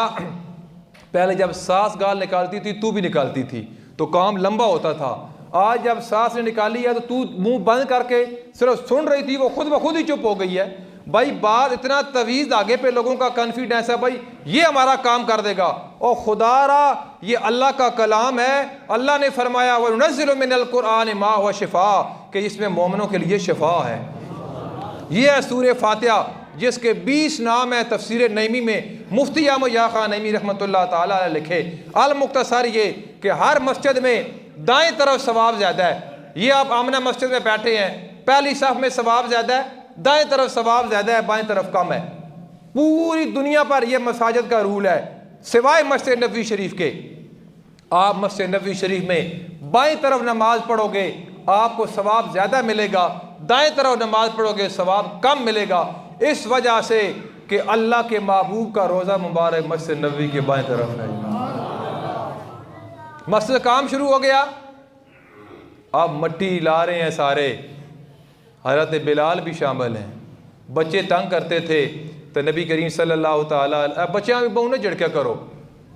पहले जब सास गाल निकालती थी तू भी निकालती थी तो काम लंबा होता था, आज जब सास ने निकाली है तो तू मुंह बंद करके सिर्फ सुन रही थी, वो खुद ब खुद ही चुप हो गई है। भाई बात इतना तवीज़ आगे पे लोगों का कॉन्फिडेंस है भाई ये हमारा काम कर देगा। और खुदारा ये अल्लाह का कलाम है, अल्लाह ने फरमाया वनुनज़्ज़िलु मिनल कुरआन मा हुवा शिफा, कि इसमें मोमिनों के लिए शिफा है। ये है सूरह फातिहा जिसके 20 नाम है तफसीर नईमी में। मुफ्ती अहमद या खान नईमी रहमतुल्लाह ताला अलैह लिखे अल मुख्तसर ये कि हर मस्जिद में दाएं तरफ सवाब ज़्यादा है। ये आप आमना मस्जिद में बैठे हैं, पहली सफ में सवाब ज़्यादा है, दाएं तरफ सवाब ज़्यादा है, बाएं तरफ कम है। पूरी दुनिया पर यह मसाजिद का रूल है सिवाय मस्जिद नबवी शरीफ के। आप मस्जिद नबवी शरीफ में बाएं तरफ नमाज पढ़ोगे आपको सवाब ज़्यादा मिलेगा, दाएं तरफ नमाज पढ़ोगे सवाब कम मिलेगा, इस वजह से कि अल्लाह के महबूब का रोज़ा मुबारक मस्जिद नबवी के बाएं तरफ है। मस्जिद काम शुरू हो गया, अब मट्टी ला रहे हैं सारे, हज़रत बिलाल भी शामिल हैं। बच्चे तंग करते थे तो नबी करीम सल्लल्लाहु ताला बच्चा भी बहु न झिड़किया करो,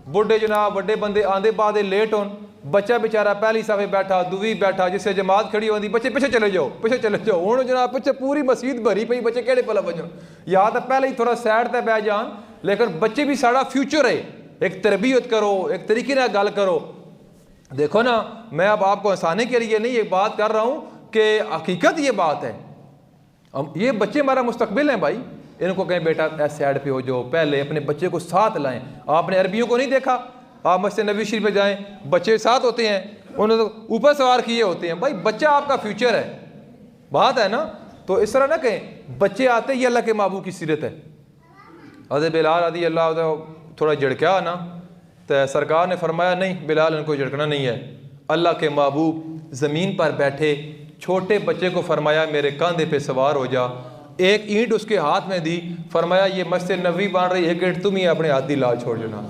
बुढ़े जनाब बड़े बंदे आंदे बादे लेट होन, बच्चा बेचारा पहली साफे बैठा दूवी बैठा, जिससे जमात खड़ी होती बच्चे पीछे चले जाओ पीछे चले जाओ। हूँ जनाब पीछे पूरी मस्जिद भरी पई, बच्चे केड़े पला बजन या तो पहले ही थोड़ा सैड तक बह जान, लेकिन बच्चे भी सारा फ्यूचर है। एक तरबियत करो, एक तरीके ना गल करो। देखो ना मैं अब आपको हंसाने के लिए नहीं ये बात कर रहा हूँ कि हकीकत ये बात है। ये बच्चे हमारा मुस्तकबिल हैं भाई, इनको कहें बेटा ऐसे साइड पे हो जाओ, पहले अपने बच्चे को साथ लाएं। आपने अरबियों को नहीं देखा, आप मस्जिद नबी शरीफ में जाएं बच्चे साथ होते हैं, उन्होंने तो ऊपर सवार किए होते हैं। भाई बच्चा आपका फ्यूचर है, बात है ना। तो इस तरह ना कहें बच्चे आते ही अल्लाह के महबूब की सीरत है। हज़रत बिलाल रज़ी अल्लाह थोड़ा झड़का ना तो सरकार ने फरमाया नहीं बिलाल इनको झड़कना नहीं है। अल्लाह के महबूब ज़मीन पर बैठे छोटे बच्चे को फरमाया मेरे कंधे पे सवार हो जा, एक ईंट उसके हाथ में दी, फरमाया ये मस्जिद नबवी बन रही, एक ईंट तुम ही अपने हाथ दी ला छोड़ देना।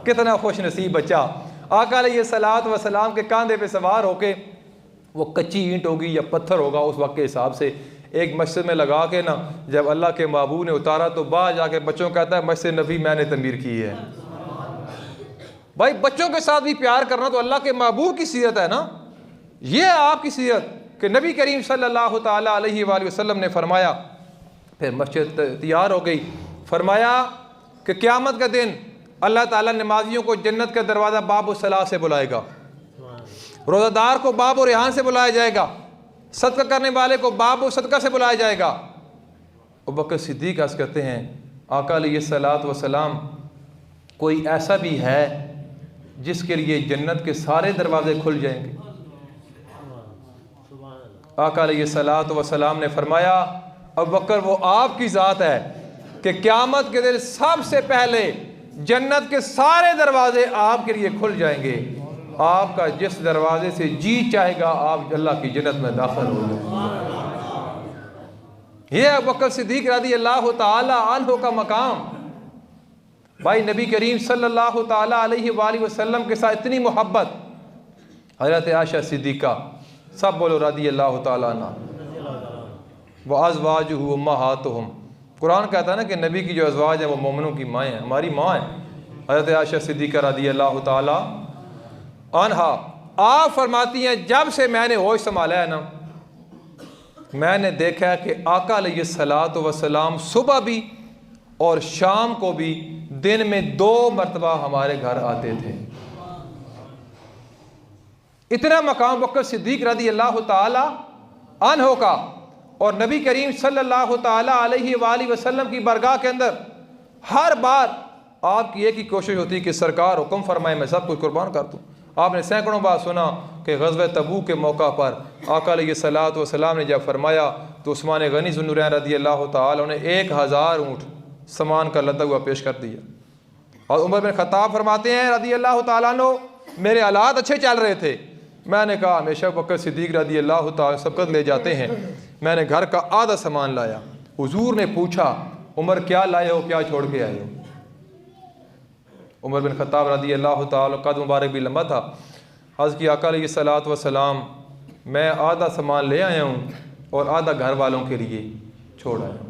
कितना खुश नसीब बच्चा। आका अलैहिस्सलातु वस्सलाम के कंधे पे सवार होके, वो कच्ची ईंट होगी या पत्थर होगा उस वक्त के हिसाब से, एक मस्जिद में लगा के ना, जब अल्लाह के महबूब ने उतारा तो बाहर जाके बच्चों कहता है मस्जिद नबी मैंने तमीर की है। भाई बच्चों के साथ भी प्यार करना तो अल्लाह के महबूब की सीरत है ना, ये है आपकी सीरत कि नबी करीम सल्लल्लाहु ताला अलैहि वसल्लम ने फरमाया। फिर मस्जिद तैयार हो गई, फरमाया कि क़यामत का दिन अल्लाह ताला नमाजियों को जन्नत का दरवाज़ा बाब सलाह से बुलाएगा, रोज़ादार को बाब और रेहान से बुलाया जाएगा, सदका करने वाले को बाब और सदका से बुलाया जाएगा। अबू बकर सिद्दीक़ अर्ज़ करते हैं आका अलैहिस्सलातु वस्सलाम कोई ऐसा भी है जिसके लिए जन्नत के सारे दरवाजे खुल जाएंगे? आका अलैहिस्सलातु वस्सलाम ने फरमाया अबू बकर वो आपकी ज़ात है कि क़यामत के दिन सबसे पहले जन्नत के सारे दरवाजे आपके लिए खुल जाएंगे, आपका जिस दरवाजे से जी चाहेगा आप अल्लाह की जन्नत में दाखिल हो जाए। ये अबू बकर सिद्दीक़ रज़ी अल्लाह ताला अन्हु का मकाम। भाई नबी करीम सल्लल्लाहु ताला अलैहि वसल्लम के साथ इतनी मोहब्बत। हज़रत आयशा सिद्दीक़ा, सब बोलो रज़ी अल्लाह ताला अन्हा। व अज़वाजुहु उम्महातुहुम, कुरान कहता है ना कि नबी की जो अज़वाज है वो मोमिनों की माँ है, हमारी माँ है। हज़रत आयशा सिद्दीक़ा रज़ी अल्लाह ताला अन्हा आप फरमाती हैं जब से मैंने होश संभाला है ना, मैंने देखा है कि आका अलैहिस्सलातु वस्सलाम सुबह भी और शाम को भी दिन में 2 मरतबा हमारे घर आते थे। इतना मकाम बकर सिद्दीक़ रज़ी अल्लाह ताला अन्हु का। और नबी करीम सल्लल्लाहु ताला अलैहि वसल्लम की बरगाह के अंदर हर बार आपकी एक ही कोशिश होती कि सरकार हुक्म फरमाए मैं सब कुछ कुर्बान कर दूँ। आपने सैकड़ों बार सुना कि ग़ज़वा तबूक के मौका पर आका अलैहिस्सलातु वस्सलाम ने जब फरमाया तो उस्मान गनी ज़ुन्नुरैन रज़ी अल्लाह ताला ने 1000 ऊँट सामान का लदा हुआ पेश कर दिया। और उमर बिन ख़त्ताब फरमाते हैं रज़ी अल्लाह ताला अन्हु मेरे हालात अच्छे चल रहे थे, मैंने कहा हमेशा बकर सिद्दीक़ रज़ी अल्लाह ताला सबकत ले जाते हैं, मैंने घर का आधा सामान लाया। हुजूर ने पूछा उमर क्या लाए हो, क्या छोड़ के आए हो? उमर बिन ख़त्ताब रज़ी अल्लाह ताला कद मुबारक भी लंबा था। अर्ज़ की आका अलैहिस्सलातु वस्सलाम मैं आधा सामान ले आया हूँ और आधा घर वालों के लिए छोड़ आया हूँ।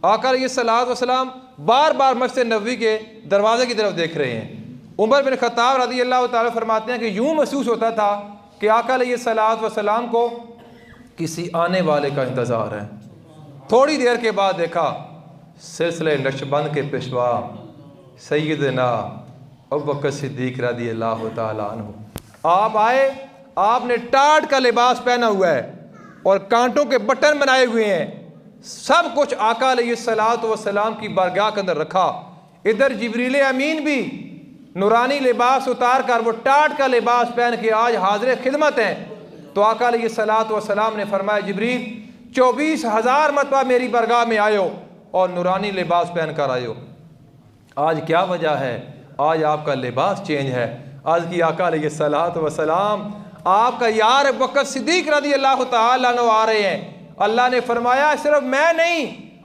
आका अलैहिस्सलातु वस्सलाम बार बार मस्जिद नबवी के दरवाज़े की तरफ देख रहे हैं। उमर बिन ख़त्ताब रज़ी अल्लाह ताला फरमाते हैं कि यूँ महसूस होता था कि आका अलैहिस्सलातु वस्सलाम को किसी आने वाले का इंतज़ार है। थोड़ी देर के बाद देखा सिलसिले नक्शबंद के पेशवा सैयदना अबू बकर सिद्दीक़ रज़ी अल्लाह ताला अन्हु आप आए, आपने टाट का लिबास पहना हुआ है और कांटों के बटन बनाए हुए हैं, सब कुछ आका अलैहिस्सलातु वस्सलाम की बारगाह के अंदर रखा। इधर जिब्रील अमीन भी नूरानी लिबास उतार कर वो टाट का लिबास पहन के आज हाज़िर खिदमत हैं। तो आका अलैहिस्सलातु वस्सलाम ने फरमाया जिब्रील 24,000 मरतबा मेरी बारगाह में आयो और नूरानी लिबास पहन कर आयो। आज क्या वजह है? आज आपका लिबास चेंज है। आज की आका अलैहिस्सलातु वस्सलाम आपका यार अबू बकर सिद्दीक़ रज़ी अल्लाह ताला अन्हु आ रहे हैं। अल्लाह ने फरमाया सिर्फ मैं नहीं,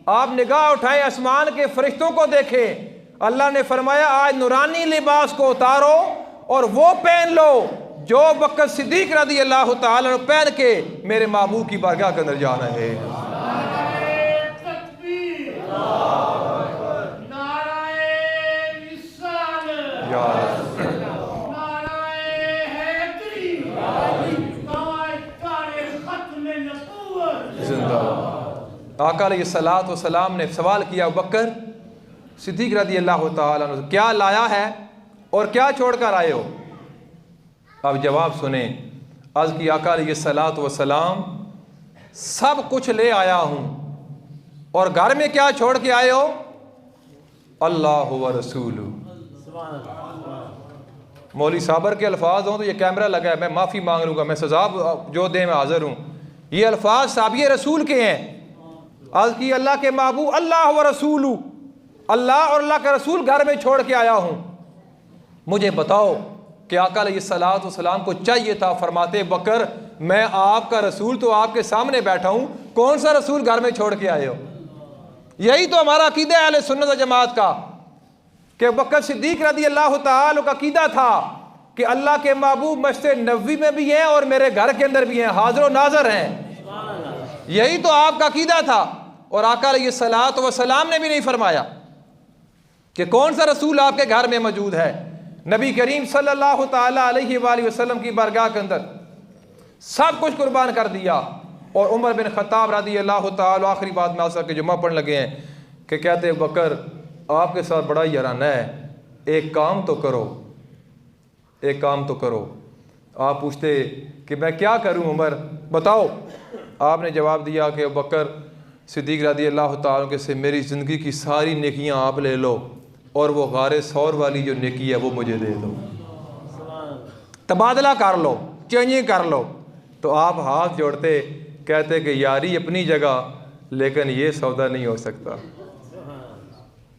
आप निगाह उठाएं आसमान के फरिश्तों को देखें। अल्लाह ने फरमाया आज नूरानी लिबास को उतारो और वो पहन लो जो अबू बकर सिद्दीक़ रज़ी अल्लाह ताला अन्हु पहन के मेरे महबूब की बारगाह के अंदर जाना है। आका अलैहिस्सलातु वस्सलाम ने सवाल किया अबू बकर सिद्दीक़ रज़ी अल्लाह ताला अन्हु क्या लाया है और क्या छोड़ कर आए हो? अब जवाब सुने। अर्ज़ की आका अलैहिस्सलातु वस्सलाम सब कुछ ले आया हूँ और घर में क्या छोड़ के आए हो? अल्लाह व रसूलु। मौलवी साबर के अल्फाज हों तो ये कैमरा लगा है, मैं माफ़ी मांग लूँगा, मैं सज़ा जो दे मैं हाज़िर हूँ। ये अल्फाज साबिए रसूल के हैं। आज की अल्लाह के महबूब अल्लाह व रसूलु, अल्लाह और अल्लाह का रसूल घर में छोड़ के आया हूँ। मुझे बताओ कि आका अलैहिस्सलाम को चाहिए था, फरमाते बकर मैं आपका रसूल तो आपके सामने बैठा हूँ, कौन सा रसूल घर में छोड़ के आए हो। यही तो हमारा अकीदा है अहले सुन्नत व जमात का कि बकर सिद्दीक रज़ी अल्लाह तआला का अकीदा था कि अल्लाह के महबूब मस्जिद नबवी में भी हैं और मेरे घर के अंदर भी हैं, हाजिर नाजर हैं। यही तो आपका अकीदा था। और आका अलैहिस्सलातु वस्सलाम ने भी नहीं फरमाया कि कौन सा रसूल आपके घर में मौजूद है। नबी करीम सल्लल्लाहु ताला अलैहि वसल्लम की बारगाह के अंदर सब कुछ कुर्बान कर दिया। और उमर बिन खत्ताब रज़ी अल्लाह तआला आखिरी बात में आसर के जुम्मा पढ़ने लगे हैं कि कहते बकर आपके साथ बड़ा याराना है, एक काम तो करो, एक काम तो करो। आप पूछते कि मैं क्या करूं उमर, बताओ। आपने जवाब दिया कि बकर सिद्दीक रज़ी अल्लाह तआला के से मेरी ज़िंदगी की सारी नेकियां आप ले लो और वो गारे सौर वाली जो नेकी है वो मुझे दे दो, तबादला कर लो, चेंजिंग कर लो। तो आप हाथ जोड़ते कहते कि यारी अपनी जगह, लेकिन ये सौदा नहीं हो सकता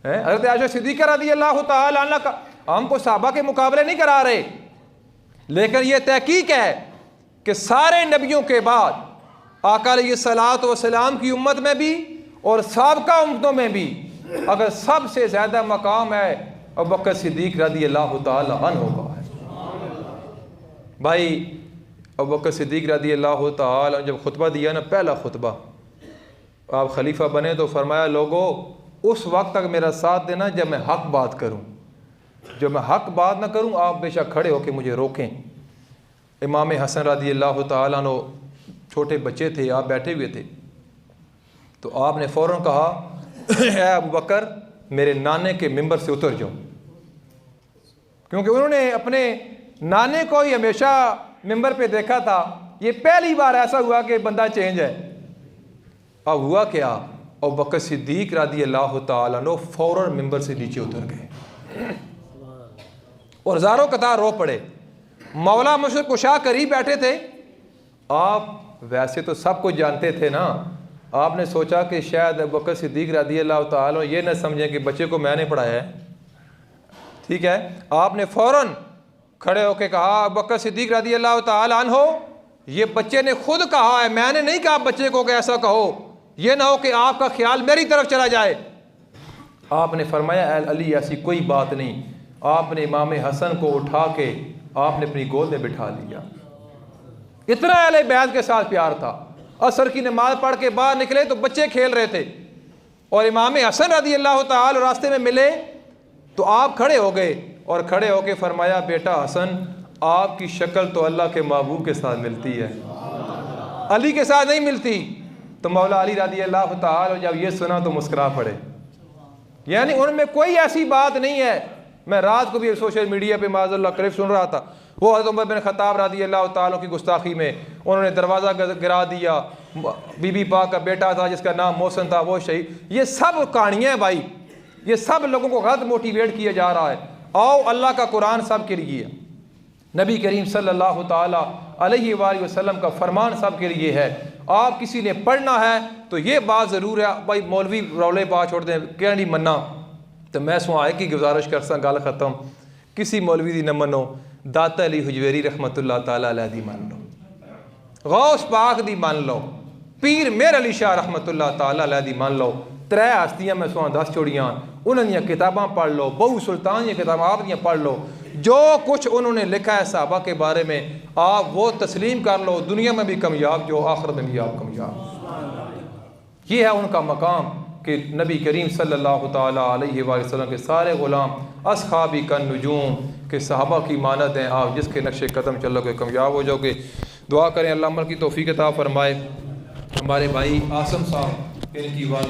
है। हज़रत आयशा सिद्दीक़ा रज़ी अल्लाह तआला अन्हा का हमको सहाबा के मुकाबले नहीं करा रहे, लेकिन ये तहकीक है कि सारे नबियों के बाद आका अलैहिस्सलातु वस्सलाम की उम्मत में भी और साबका उम्मतों में भी अगर सबसे ज़्यादा मकाम है अबू बकर सिद्दीक रज़ी अल्लाह तआला अन्हु का है। भाई अबू बकर सिद्दीक रज़ी अल्लाह तआला जब खुतबा दिया ना, पहला खुतबा आप खलीफा बने तो फरमाया लोगो उस वक्त तक मेरा साथ देना जब मैं हक बात करूं, जब मैं हक बात ना करूं आप बेशक खड़े होकर मुझे रोकें। इमाम हसन रज़ी अल्लाह तआला अन्हु छोटे बच्चे थे, आप बैठे हुए थे, तो आपने फ़ौरन कहा ऐ अबू बकर मेरे नाने के मिंबर से उतर जाओ, क्योंकि उन्होंने अपने नाने को ही हमेशा मिंबर पे देखा था। ये पहली बार ऐसा हुआ कि बंदा चेंज है। अब हुआ क्या, अबू बकर सिद्दीक रज़ी अल्लाह तआला अन्हु फ़ौरन मिंबर से नीचे उतर गए और ज़ारो कतार रो पड़े। मौला मुशरिक कुशा करीब बैठे थे। आप वैसे तो सब कुछ जानते थे ना, आपने सोचा कि शायद अबू बकर सिद्दीक रज़ी अल्लाह तआला ये न समझें कि बच्चे को मैंने पढ़ाया है, ठीक है। आपने फ़ौरन खड़े होकर कहा अबू बकर सिद्दीक रज़ी अल्लाह तआला अन्हु ये बच्चे ने खुद कहा है, मैंने नहीं कहा बच्चे को कि ऐसा कहो, ये ना हो कि आपका ख्याल मेरी तरफ चला जाए। आपने फरमाया अली ऐसी कोई बात नहीं। आपने इमाम हसन को उठा के आपने अपनी गोद में बिठा लिया। इतना अहले बैत के साथ प्यार था। असर की नमाज पढ़ के बाहर निकले तो बच्चे खेल रहे थे और इमाम हसन रज़ी अल्लाह तआला रास्ते में मिले तो आप खड़े हो गए और खड़े होके फरमाया बेटा हसन आपकी शक्ल तो अल्लाह के महबूब के साथ मिलती है, अली के साथ नहीं मिलती। तो मौला अली रज़ी अल्लाह तआला जब ये सुना तो मुस्कुरा पड़े, यानी उनमें कोई ऐसी बात नहीं है। मैं रात को भी सोशल मीडिया पे माज़अल्लाह क्लिप सुन रहा था, वो हज़रत उमर बिन खत्ताब रज़ी अल्लाह तआला की गुस्ताखी में उन्होंने दरवाज़ा गिरा दिया, बीबी पाक का बेटा था जिसका नाम मोहसिन था वो शहीद। ये सब कहानियाँ हैं भाई, ये सब लोगों को गलत मोटिवेट किया जा रहा है। आओ अल्लाह का कुरान सब के लिए है, नबी करीम सल्लल्लाहु ताला अलैहि वसल्लम का फरमान सब के लिए है। आप किसी ने पढ़ना है तो ये बात ज़रूर है भाई मौलवी रौले बात छोड़ दें क्या नहीं मन्ना, तो मैं सुहाए की गुजारिश कर सा गल ख़त्म, किसी मौलवी दी न मनो, दाता अली हुजवेरी रहमतुल्लाह ताला अलैह दी मान लो, गौस पाक दी मान लो, पीर मेर अली शाह रहमतुल्लाह ताला अलैह दी मान लो। त्रै हस्तियां मैं सुहा 10 छोड़ियां, उन्होंने किताबां पढ़ लो, बहु सुल्तान की किताबां आप दियां पढ़ लो, जो कुछ उन्होंने लिखा है सहाबा के बारे में आप वो तस्लीम कर लो। दुनिया में भी कामयाब जो आखिरत में भी आप कामयाब। ये है उनका मकाम कि नबी करीम सल्लल्लाहु ताला अलैहि वसल्लम के सारे ग़ुलाम अस्हाबी का नजूम के सहाबा की मानत हैं। आप जिसके नक्शे कदम चलोगे कामयाब हो जाओगे। दुआ करें अल्लाह अमल की तौफीक अता फरमाए। हमारे भाई आसम साहब इनकी वालदा